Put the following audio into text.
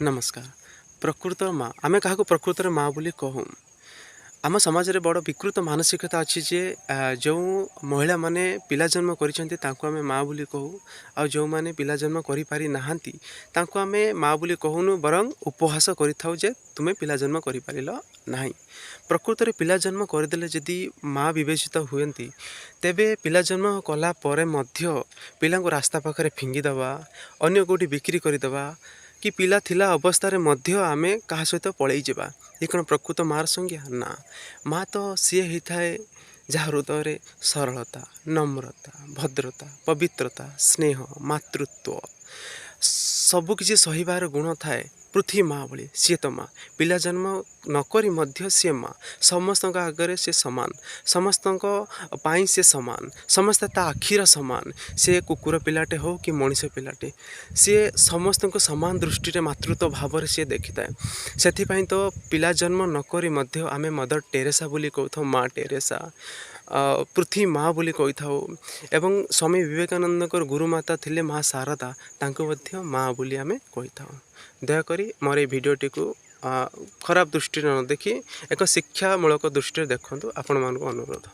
नमस्कार। प्रकृत माँ आमे क्या प्रकृत माँ बोली कहूँ आम समाज में बड़ विकृत मानसिकता अच्छी जे जो महिला माने पिला जन्म करें माँ बोली कहू आ जो मैंने पिला जन्म कर पारि नाहांती तांको आमे माँ बोली कहूनु बरं उपहास करिथाउ जे तुमे पिला जन्म कर पारिल नाही। प्रकृत में पिला जन्म करदेले जदि माँ विवेचित हुएंती तेबे पिला जन्म कला परे मध्य पिला को रास्ता पाखरे फिंगिदवा अन्य कोटी बिक्री करदेवा कि पिला थिला अवस्था रे मध्य आमे कहा सहित पलई जावा ये कौन प्रकृत मार संज्ञा ना। माँ तो सी होता है जहाँ हृदय सरलता नम्रता भद्रता पवित्रता स्नेह मातृत्व सबकिछि सहिबार गुण थाए। पृथ्वी माँ भली सी तो माँ पिला जन्म नकरी मध्य सी माँ समस्त आगे से समान समस्त पाई से समान समस्त ता आखिर समान सी कुकुर पिलाटे हो कि मनीष पिलाटे सी समस्त को समान दृष्टि मातृत्व भाव सी देखी थाए। से तो पिला जन्म नकरी मध्य आमे मदर टेरेसा बोली कहू माँ टेरेसा पृथ्वी माँ बोली कही था। एवं स्वामी विवेकानंद गुरुमाता थिले माँ शारदा तांको मध्य माँ बोली आमे कही था। दयाकोरी मोर भिडियोटी को खराब दृष्टि न देखी एक शिक्षामूलक दृष्टि देखु आपण मानक अनुरोध।